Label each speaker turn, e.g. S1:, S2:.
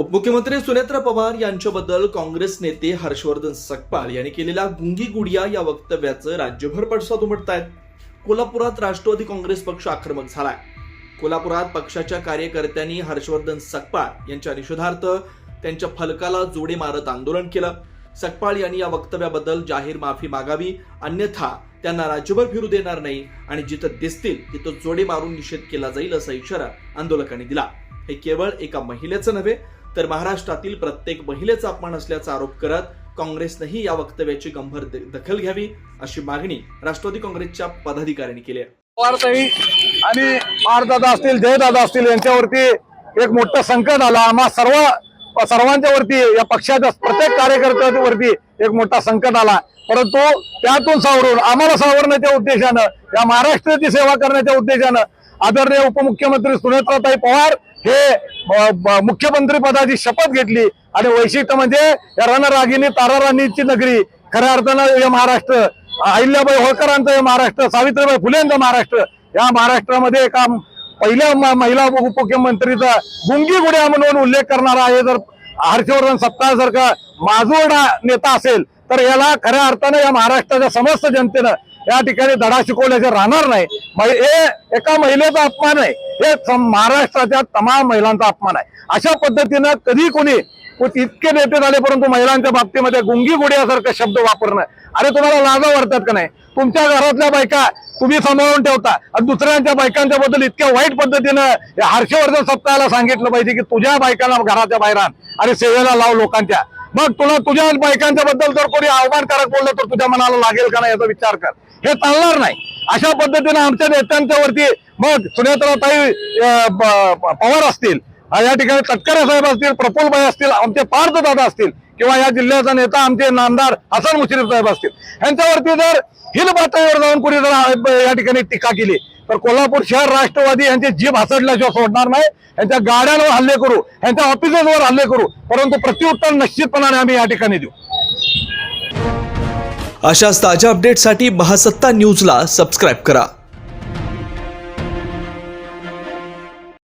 S1: उपमुख्यमंत्री सुनेत्र पवार यांच्याबद्दल काँग्रेस नेते हर्षवर्धन सकपाळ यांनी केलेल्या गुंगी गुडिया या वक्तव्याचं राज्यभर पडसाद उमटतायत. कोल्हापुरात राष्ट्रवादी काँग्रेस पक्ष आक्रमक झालाय. कोल्हापुरात पक्षाच्या कार्यकर्त्यांनी हर्षवर्धन सकपाळ यांच्या निषेधार्थ त्यांच्या फलकाला जोडे मारत आंदोलन केलं. सकपाळ यांनी या वक्तव्याबद्दल जाहीर माफी मागावी, अन्यथा त्यांना राज्यभर फिरू देणार नाही आणि जिथं दिसतील तिथं जोडे मारून निषेध केला जाईल असा इशारा आंदोलकांनी दिला. हे केवळ एका महिलेचं नव्हे तर महाराष्ट्रातील प्रत्येक महिलेचा अपमान असल्याचा आरोप करत काँग्रेसनेही या वक्तव्याची गंभीर दखल घ्यावी अशी मागणी राष्ट्रवादी काँग्रेसच्या पदाधिकाऱ्यांनी केली आहे.
S2: पवारताई आणि पारदादा असतील, जयदादा असतील यांच्यावरती एक मोठं संकट आलं. आम्हा सर्वांच्या वरती, या पक्षाच्या प्रत्येक कार्यकर्त्यांवरती एक मोठा संकट आला. परंतु त्यातून सावरून आम्हाला सावरण्याच्या उद्देशानं, या महाराष्ट्राची सेवा करण्याच्या उद्देशानं आदरणीय उपमुख्यमंत्री सुनेत्राताई पवार हे मुख्यमंत्री पदाची शपथ घेतली. आणि वैशिष्ट्य म्हणजे या रणरागिणी ताराराणीची नगरी, खऱ्या अर्थानं हे महाराष्ट्र, अहिल्याबाई होळकरांचं हे महाराष्ट्र, सावित्रीबाई फुलेंचं महाराष्ट्र, या महाराष्ट्रामध्ये एका पहिल्या महिला उपमुख्यमंत्रीचा गुंगी गुड्या म्हणून उल्लेख करणारा आहे जर हर्षवर्धन सकपाळसारखा माजोर्डा नेता असेल तर याला खऱ्या अर्थानं या महाराष्ट्राच्या समस्त जनतेनं या ठिकाणी धडा शिकवल्याचे राहणार नाही. हे एका महिलेचा अपमान आहे, हे महाराष्ट्राच्या तमाम महिलांचा अपमान आहे. अशा पद्धतीनं कधी कोणी इतके नेते झाले परंतु महिलांच्या बाबतीमध्ये गुंगी गुडियासारखा शब्द वापरणं, अरे तुम्हाला लाजा वाटतात का नाही? तुमच्या घरातल्या बायका तुम्ही सांभाळून ठेवता आणि दुसऱ्यांच्या बायकांच्या बद्दल इतक्या वाईट पद्धतीनं हर्षवर्धन सकपाळला सांगितलं पाहिजे की तुझ्या बायकांना घराच्या बाहेर आण आणि सेवेला लाव लोकांच्या. मग तुला तुझ्या बायकांच्या बद्दल जर कोणी अवमानकारक बोललं तर तुझ्या मनाला लागेल का नाही याचा विचार कर. हे चालणार नाही. अशा पद्धतीने आमच्या नेत्यांच्या वरती मग सुनेत्राताई पवार असतील, या ठिकाणी तटकरे साहेब असतील, प्रफुल्लभाई असतील, आमचे पार्थदादा असतील किंवा या जिल्ह्याचा नेता आमचे नामदार हसन मुश्रीफ साहेब असतील, यांच्यावरती जर हिल पातळीवर जाऊन कोणी जर या ठिकाणी टीका केली तर कोल्हापूर शहर राष्ट्रवादी यांची जीभ हसडल्याशिवाय सोडणार नाही. यांच्या गाड्यांवर हल्ले करू, यांच्या ऑफिसेसवर हल्ले करू, परंतु प्रत्युत्तर निश्चितपणाने आम्ही या ठिकाणी देऊ.
S1: अशाच ताज्या अपडेटसाठी महासत्ता न्यूजला सबस्क्राईब करा.